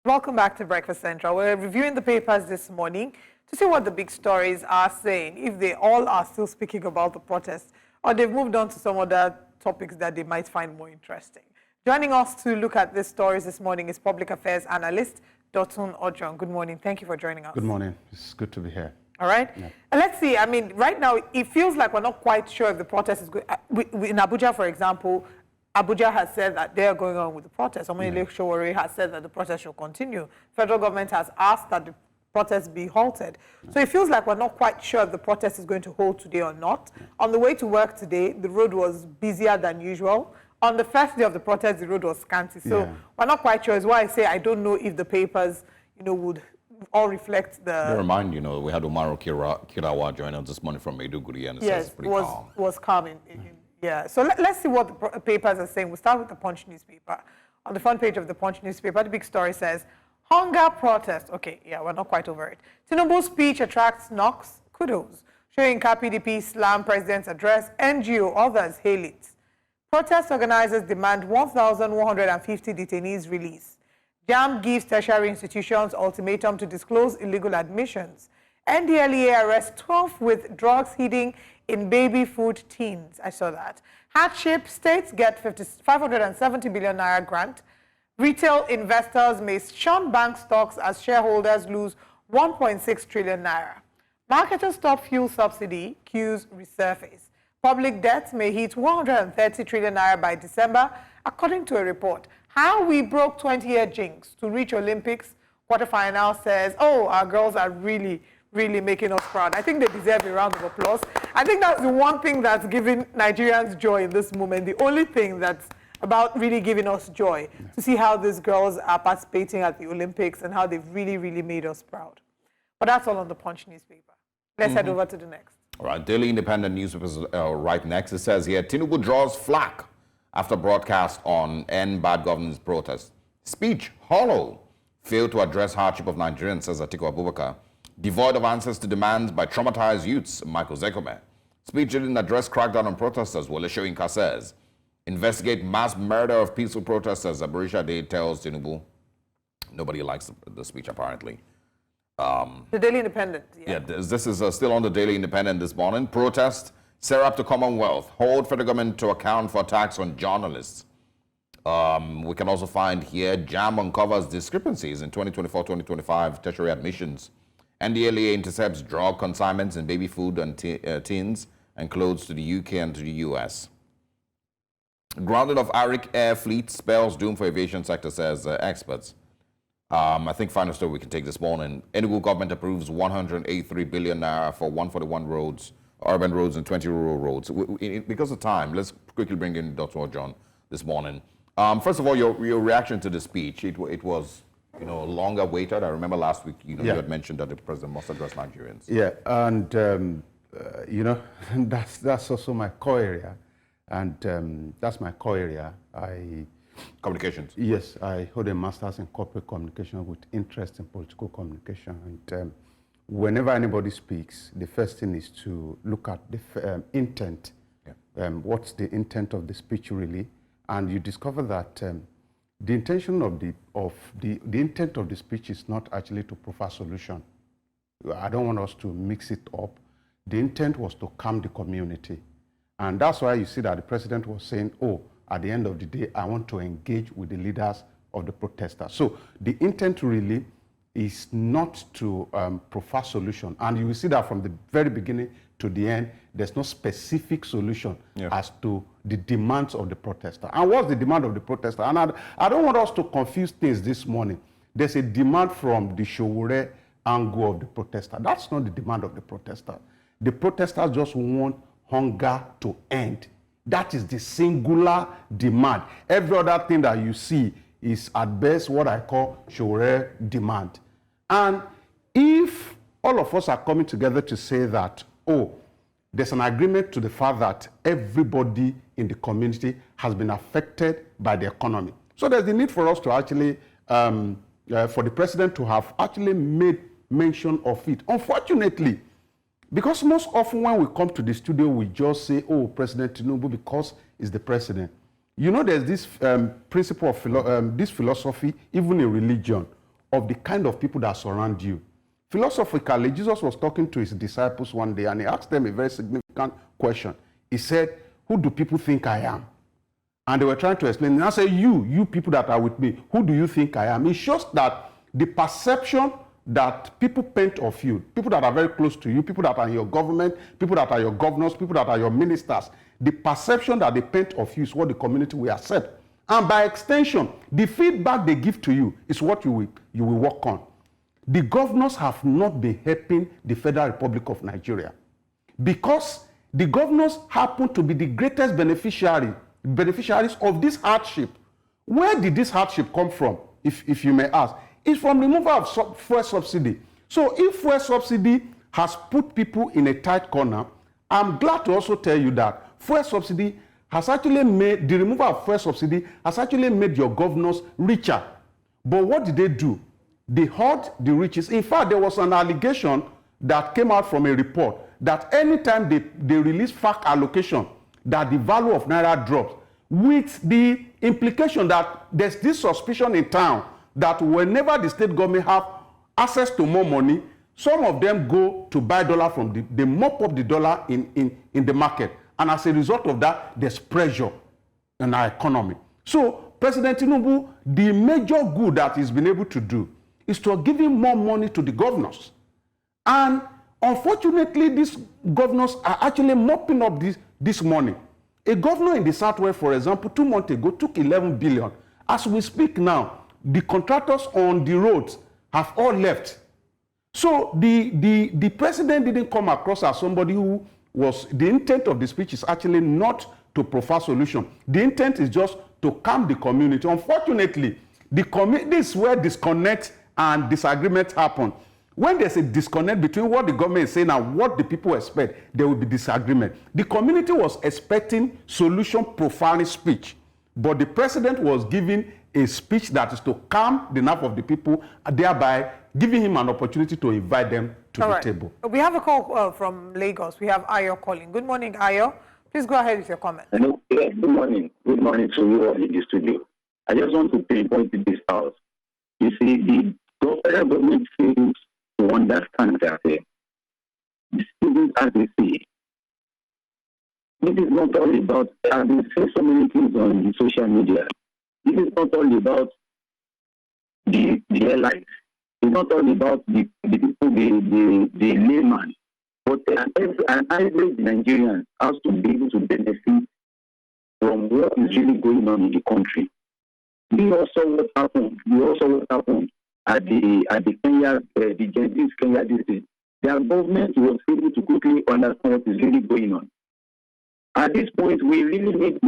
Welcome back to Breakfast Central. We're reviewing the papers this morning to see what the big stories are saying, if they all are still speaking about the protest, or they've moved on to some other topics that they might find more interesting. Joining us to look at these stories this morning is public affairs analyst Dotun Ojon. Good morning. Thank you for joining us. Good morning. It's good to be here. All right. Yeah. And let's see. I mean, right now, it feels like we're not quite sure if the protest is going. In Abuja, for example, Abuja has said that they are going on with the protest. Orai has said that the protest should continue. Federal government has asked that the protest be halted. So it feels like we're not quite sure if the protest is going to hold today or not. On the way to work today, the road was busier than usual. On the first day of the protest, the road was scanty. So we're not quite sure. Is why I say I don't know if the papers, would all reflect the... Bear in mind, we had Omaro Kirawa join us this morning from Maiduguri, and it says it's pretty calm. Was calm. Yeah, so let's see what the papers are saying. We'll start with the Punch newspaper. On the front page of the Punch newspaper, the big story says, hunger protest. Okay, yeah, we're not quite over it. Tinubu's speech attracts knocks, kudos. Showing PDP slam president's address, NGO, others hail it. Protest organizers demand 1,150 detainees release. JAMB gives tertiary institutions ultimatum to disclose illegal admissions. NDLEA arrests 12 with drugs hidden in baby food tins. I saw that. Hardship, states get 570 billion naira grant. Retail investors may shun bank stocks as shareholders lose 1.6 trillion naira. Marketers stop fuel subsidy, queues resurface. Public debts may hit 130 trillion naira by December, according to a report. How we broke 20-year jinx to reach Olympics quarterfinal says, oh, our girls are really making us proud. I think they deserve a round of applause. I think that's the one thing that's giving Nigerians joy in this moment, the only thing that's about really giving us joy, to see how these girls are participating at the Olympics and how they've really made us proud. But that's all on the Punch newspaper. Let's head over to the next. All right, Daily Independent newspapers right next. It says here, Tinubu draws flack after broadcast on End Bad Governance protest. Speech hollow. Failed to address hardship of Nigerians, says Atiku Abubakar. Devoid of answers to demands by traumatized youths, Michael Zekome. Speech didn't address crackdown on protesters, Wole Soyinka says. Investigate mass murder of peaceful protesters, Aburisha Day tells Tinubu. Nobody likes the speech, apparently. The Daily Independent. Yeah, this is still on the Daily Independent this morning. Protest, Serap to Commonwealth. Hold federal government to account for attacks on journalists. We can also find here, JAMB uncovers discrepancies in 2024-2025 tertiary admissions. NDLEA intercepts drug consignments in baby food and tins and clothes to the UK and to the US. Grounding of Arik Air Fleet spells doom for aviation sector, says experts. I think final story we can take this morning. Enugu government approves 183 billion naira for 141 roads, urban roads and 20 rural roads. Because of time, let's quickly bring in Dr. Ojon this morning. First of all, your reaction to the speech, it was longer awaited. I remember last week, you had mentioned that the president must address Nigerians. Yeah, and that's also my core area, and that's my core area. Communications. Yes, I hold a master's in corporate communication with interest in political communication, and whenever anybody speaks, the first thing is to look at the intent. Yeah. What's the intent of the speech really? And you discover that the intention of the intent of the speech is not actually to provide solution. I don't want us to mix it up. The intent was to calm the community. And that's why you see that the president was saying, oh, at the end of the day, I want to engage with the leaders of the protesters. So the intent really is not to provide solution. And you will see that from the very beginning to the end, there's no specific solution as to the demands of the protester. And what's the demand of the protester? And I don't want us to confuse things this morning. There's a demand from the Showore angle of the protester. That's not the demand of the protester. The protesters just want hunger to end. That is the singular demand. Every other thing that you see is at best what I call Showore demand. And if all of us are coming together to say that, oh, there's an agreement to the fact that everybody in the community has been affected by the economy. So there's the need for us to actually, for the president to have actually made mention of it. Unfortunately, because most often when we come to the studio, we just say, oh, President Tinubu, because he's the president. You know, there's this principle of this philosophy, even in religion. of the kind of people that surround you. Philosophically, Jesus was talking to his disciples one day and he asked them a very significant question. He said, who do people think I am? And they were trying to explain. And I said, you people that are with me, who do you think I am? It shows that the perception that people paint of you, people that are very close to you, people that are in your government, people that are your governors, people that are your ministers, the perception that they paint of you is what the community will accept. And by extension, the feedback they give to you is what you will work on. The governors have not been helping the Federal Republic of Nigeria because the governors happen to be the greatest beneficiaries of this hardship. Where did this hardship come from, if you may ask? It's from removal of fuel subsidy. So if fuel subsidy has put people in a tight corner, I'm glad to also tell you that fuel subsidy has actually made, the removal of fuel subsidy has actually made your governors richer. But what did they do? They hoard the riches. In fact, there was an allegation that came out from a report that anytime they release FAC allocation, that the value of Naira drops, with the implication that there's this suspicion in town that whenever the state government have access to more money, some of them go to buy dollar from they mop up the dollar in the market. And as a result of that, there's pressure in our economy. So President Tinubu, the major good that he's been able to do is to give him more money to the governors. And unfortunately, these governors are actually mopping up this money. A governor in the Southwest, for example, 2 months ago took 11 billion. As we speak now, the contractors on the roads have all left. So the president didn't come across as somebody who was, the intent of the speech is actually not to provide solution. The intent is just to calm the community. Unfortunately, this is where disconnect and disagreement happen. When there's a disconnect between what the government is saying and what the people expect, there will be disagreement. The community was expecting solution profiling speech, but the president was giving a speech that is to calm the nerve of the people, thereby giving him an opportunity to invite them to the table. We have a call from Lagos. We have Ayo calling. Good morning, Ayo. Please go ahead with your comment. Hello. Yeah, good morning. Good morning to you all in the studio. I just want to pinpoint this out. You see, the federal government fails to understand that the students, as they see, it is not all about, I've been saying so many things on the social media. This is not all about the airlines. It's not all about the people, the layman. But an average Nigerian has to be able to benefit from what is really going on in the country. We also what happened. At the Kenya, the Gen Kenya district. Their government was able to quickly understand what is really going on. At this point, we really need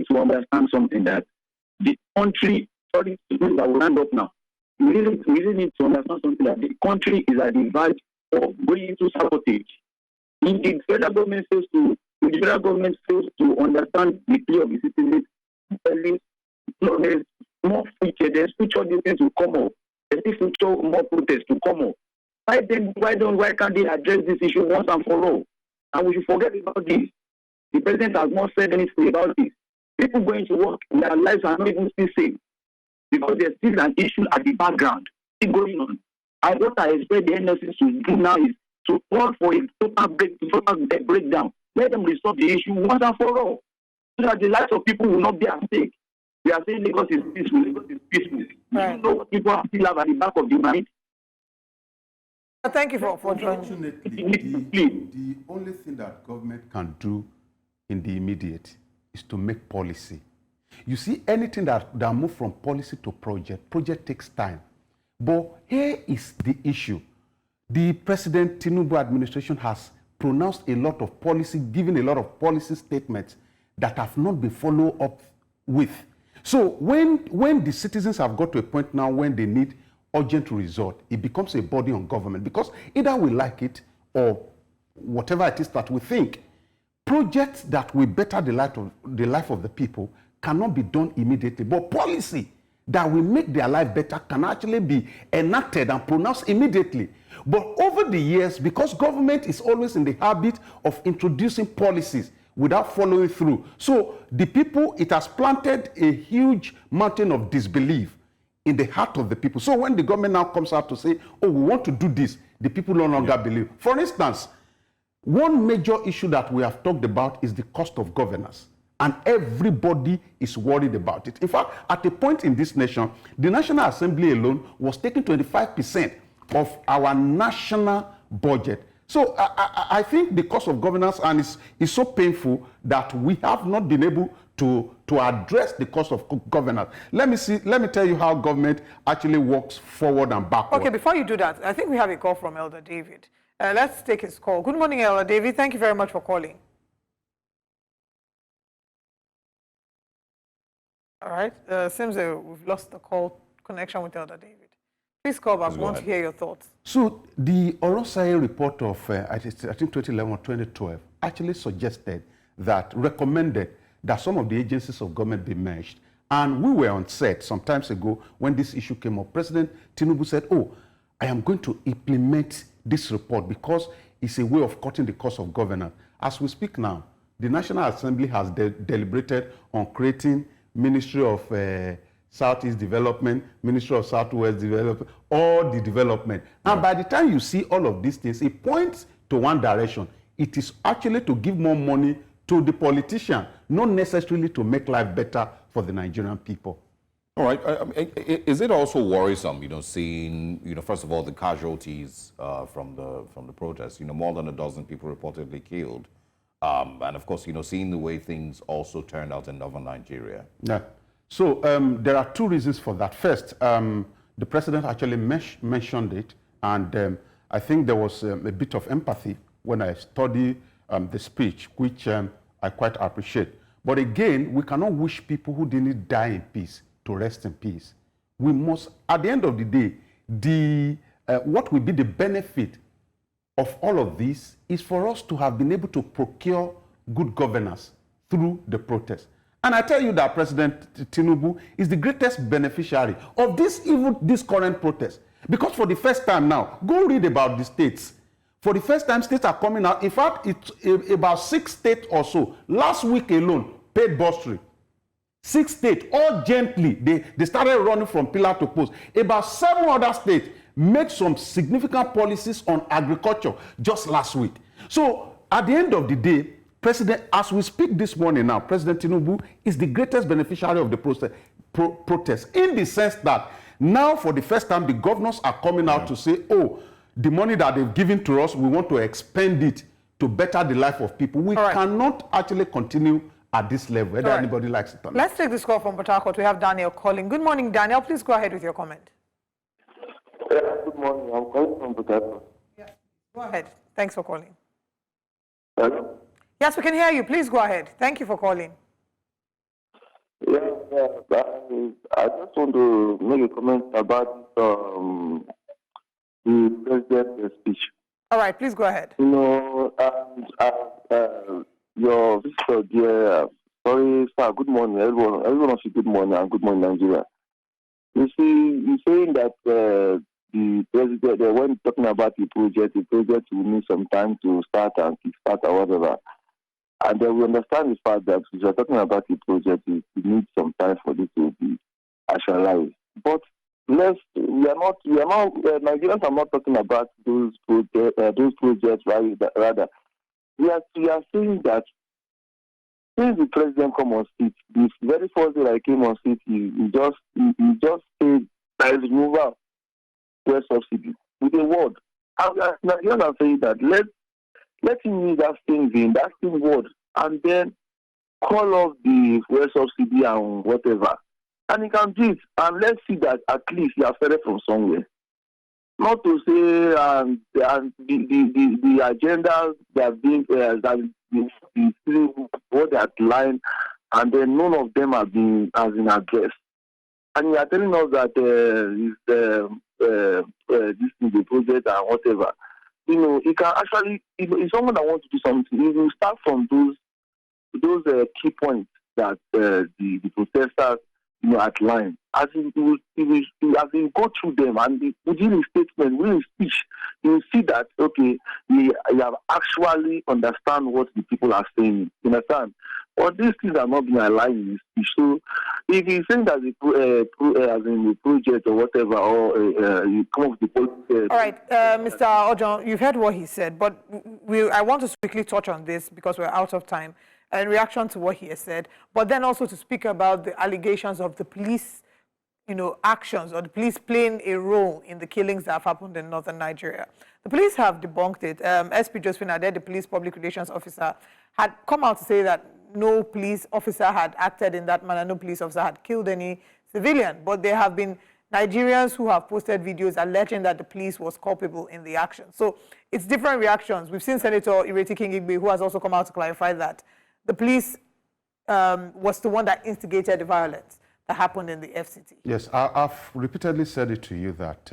to understand something, that the country, sorry, I will hand up now. We really need to understand something, that the country is at the verge of going into sabotage. If the federal government fails to understand the plea of the citizens, there's more future, there's future things to come up. There's future more protests to come up. Why can't they address this issue once and for all? And we should forget about this. The president has not said anything about this. People going to work, their lives are not even still safe because there's still an issue at the background still going on. And what I expect the NLC to do now is to call for a total breakdown. Let them resolve the issue once and for all, so that the lives of people will not be at stake. We are saying Lagos is peaceful. Right. You know what people still have at the back of the mind? Thank you for joining. Unfortunately, the only thing that government can do in the immediate is to make policy. You see, anything that moves from policy to project takes time. But here is the issue. The President Tinubu administration has pronounced a lot of policy, given a lot of policy statements that have not been followed up with. So when the citizens have got to a point now when they need urgent result, it becomes a burden on government, because either we like it or whatever it is that we think. Projects that will better the life of the people cannot be done immediately, but policy that will make their life better can actually be enacted and pronounced immediately. But over the years, because government is always in the habit of introducing policies without following through, so the people, it has planted a huge mountain of disbelief in the heart of the people. So when the government now comes out to say, oh, we want to do this, the people no longer believe. For instance, one major issue that we have talked about is the cost of governance. And everybody is worried about it. In fact, at a point in this nation, the National Assembly alone was taking 25% of our national budget. So I think the cost of governance and is so painful that we have not been able to address the cost of governance. Let me tell you how government actually works forward and backward. Okay, before you do that, I think we have a call from Elder David. Let's take his call. Good morning, Elder David. Thank you very much for calling. All right. Seems we've lost the call connection with Elder David. Please call back. We want to hear your thoughts. So the Orai report of, I think 2011 or 2012, actually suggested that, recommended that some of the agencies of government be merged. And we were on set some times ago when this issue came up. President Tinubu said, oh, I am going to implement this report because it's a way of cutting the cost of governance. As we speak now, the National Assembly has deliberated on creating Ministry of Southeast Development, Ministry of Southwest Development, all the development. And by the time you see all of these things, it points to one direction. It is actually to give more money to the politician, not necessarily to make life better for the Nigerian people. All right. Is it also worrisome, seeing, first of all, the casualties from the protests, more than a dozen people reportedly killed, and of course, seeing the way things also turned out in northern Nigeria? Yeah. So there are two reasons for that. First, the president actually mentioned it, and I think there was a bit of empathy when I studied the speech, which I quite appreciate. But again, we cannot wish people who didn't die in peace to rest in peace. We must, at the end of the day, what will be the benefit of all of this is for us to have been able to procure good governance through the protest. And I tell you that President Tinubu is the greatest beneficiary of this current protest. Because for the first time now, go read about the states. For the first time, states are coming out. In fact, it's about 6 states or so. Last week alone, paid bursary. 6 states, all gently, they started running from pillar to post. About 7 other states made some significant policies on agriculture just last week. So at the end of the day, President, as we speak this morning now, President Tinubu is the greatest beneficiary of the protest in the sense that now for the first time, the governors are coming out to say, oh, the money that they've given to us, we want to expend it to better the life of people. We cannot actually continue at this level, whether anybody likes it or not. Let's take this call from Port Harcourt. We have Daniel calling. Good morning, Daniel. Please go ahead with your comment. Yeah, good morning. I'm calling from Port Harcourt. Yes, go ahead. Thanks for calling. Hello? Yes, we can hear you. Please go ahead. Thank you for calling. Yeah, I just want to make a comment about the president's speech. All right, please go ahead. Your visitor dear, sorry, sir, good morning, everyone should good morning and good morning, Nigeria. You see, you're saying that the president, when talking about the project will need some time to start and kickstart or whatever. And then we understand the fact that if you're talking about the project, it needs some time for this to be actualized. But Nigerians are not talking about those projects, rather. We are saying that since the president came on seat, the very first day I came on seat, he just said there is removal fuel subsidy with a word. Nigerians are saying that let him use that same word, and then call off the fuel subsidy and whatever. And he can do it, and let's see that at least he has started from somewhere. Not to say the agenda that what they outlined, and then none of them has been addressed. And you are telling us that this is the project and whatever. He can actually, if someone that wants to do something, he will start from those key points that the protesters outlined. As he will go through them, and within his statement, within his speech, you will see that he have actually understand what the people are saying. You understand? But these things are not being aligned in his speech. So if he's saying that as in the project or whatever, or you come up with the All right, Mr. Ojon, you've heard what he said, but I want to quickly touch on this because we're out of time in reaction to what he has said, but then also to speak about the allegations of the police, actions, or the police playing a role in the killings that have happened in northern Nigeria. The police have debunked it. SP Josephine Ade, the police public relations officer, had come out to say that no police officer had acted in that manner, no police officer had killed any civilian, but there have been Nigerians who have posted videos alleging that the police was culpable in the action. So it's different reactions. We've seen Senator Ireti King-Igbe, who has also come out to clarify that the police was the one that instigated the violence that happened in the FCT. Yes, I've repeatedly said it to you that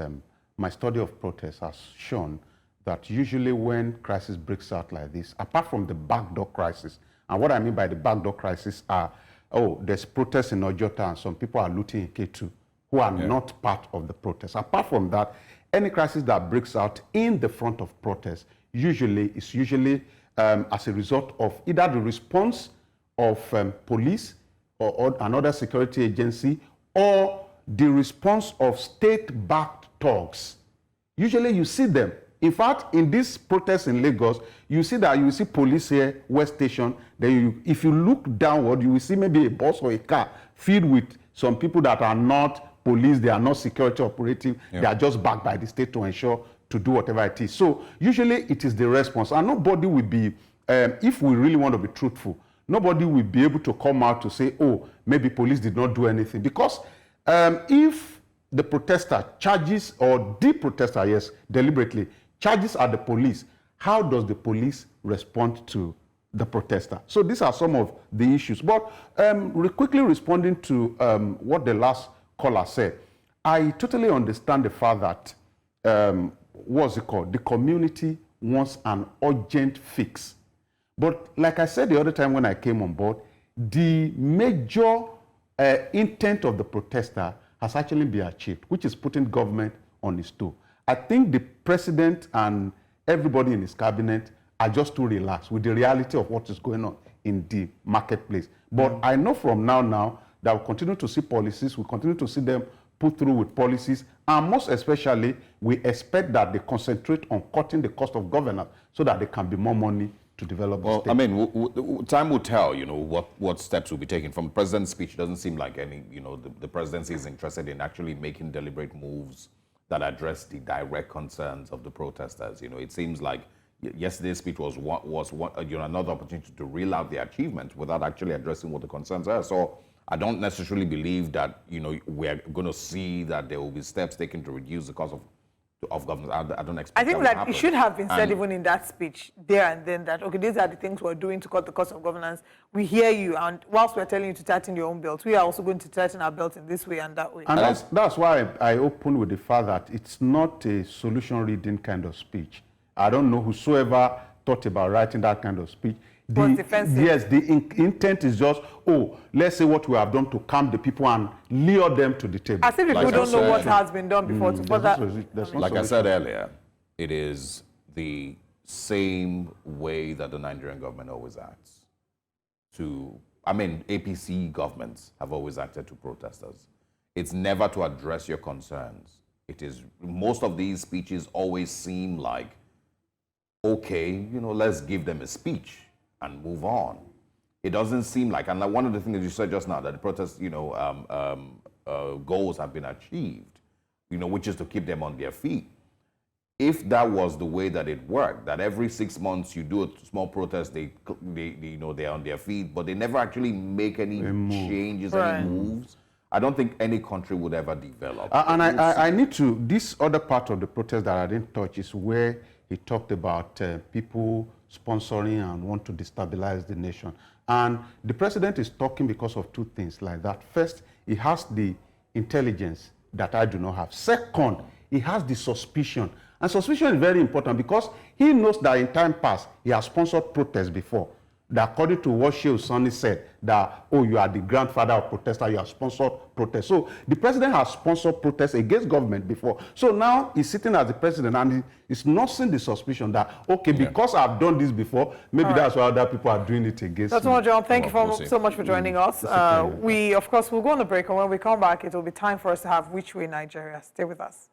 my study of protests has shown that usually when crisis breaks out like this, apart from the backdoor crisis, and what I mean by the backdoor crisis are, there's protests in Ojota and some people are looting in K2 who are not part of the protest. Apart from that, any crisis that breaks out in the front of protest is usually as a result of either the response of police or another security agency or the response of state-backed thugs. Usually you see them. In fact, in this protest in Lagos, you see police here, West Station. Then if you look downward, you will see maybe a bus or a car filled with some people that are not police, they are not security operative, they are just backed by the state to ensure to do whatever it is. So usually it is the response. And nobody will be, if we really want to be truthful, nobody will be able to come out to say, maybe police did not do anything. Because if the protester charges, or the protester, yes, deliberately, charges at the police, how does the police respond to the protester? So these are some of the issues. But quickly responding to what the last caller said, I totally understand the fact that, what's it called? The community wants an urgent fix. But like I said the other time when I came on board, the major intent of the protester has actually been achieved, which is putting government on its toe. I think the president and everybody in his cabinet are just too relaxed with the reality of what is going on in the marketplace. But I know from now that we'll continue to see policies, we'll continue to see them put through with policies, and most especially, we expect that they concentrate on cutting the cost of governance so that there can be more money to develop the state. I mean, time will tell, what steps will be taken. From the president's speech, it doesn't seem like any, the presidency is interested in actually making deliberate moves that address the direct concerns of the protesters. It seems like yesterday's speech was another opportunity to reel out the achievements without actually addressing what the concerns are. So I don't necessarily believe that, we're going to see that there will be steps taken to reduce the cost of governance. I don't expect I think that it should have been said even in that speech there and then that, okay, these are the things we're doing to cut the cost of governance. We hear you, and whilst we're telling you to tighten your own belt, we are also going to tighten our belt in this way and that way. And that's why I open with the fact that it's not a solution reading kind of speech. I don't know whosoever thought about writing that kind of speech. Yes, the intent is just, let's say what we have done to calm the people and lure them to the table. As if people don't know what has been done before. Like I said earlier, it is the same way that the Nigerian government always acts. APC governments have always acted to protesters. It's never to address your concerns. It is, most of these speeches always seem like, okay, let's give them a speech and move on. It doesn't seem like, and one of the things that you said just now, that the protest, goals have been achieved, which is to keep them on their feet. If that was the way that it worked, that every 6 months you do a small protest, they're on their feet, but they never actually make any changes, any moves, I don't think any country would ever develop. And I need to, this other part of the protest that I didn't touch is where he talked about people sponsoring and want to destabilize the nation. And the president is talking because of two things like that. First, he has the intelligence that I do not have. Second, he has the suspicion. And suspicion is very important because he knows that in time past, he has sponsored protests before. that according to what Shehu Sani said, that, oh, you are the grandfather of protester, you have sponsored protests. So the president has sponsored protests against government before. So now he's sitting as the president and he's nursing the suspicion that, okay, because I've done this before, maybe that's why other people are doing it against me. Dotun Ojon, thank you so much for joining us. We, of course, will go on a break, and when we come back, it will be time for us to have Which Way Nigeria. Stay with us.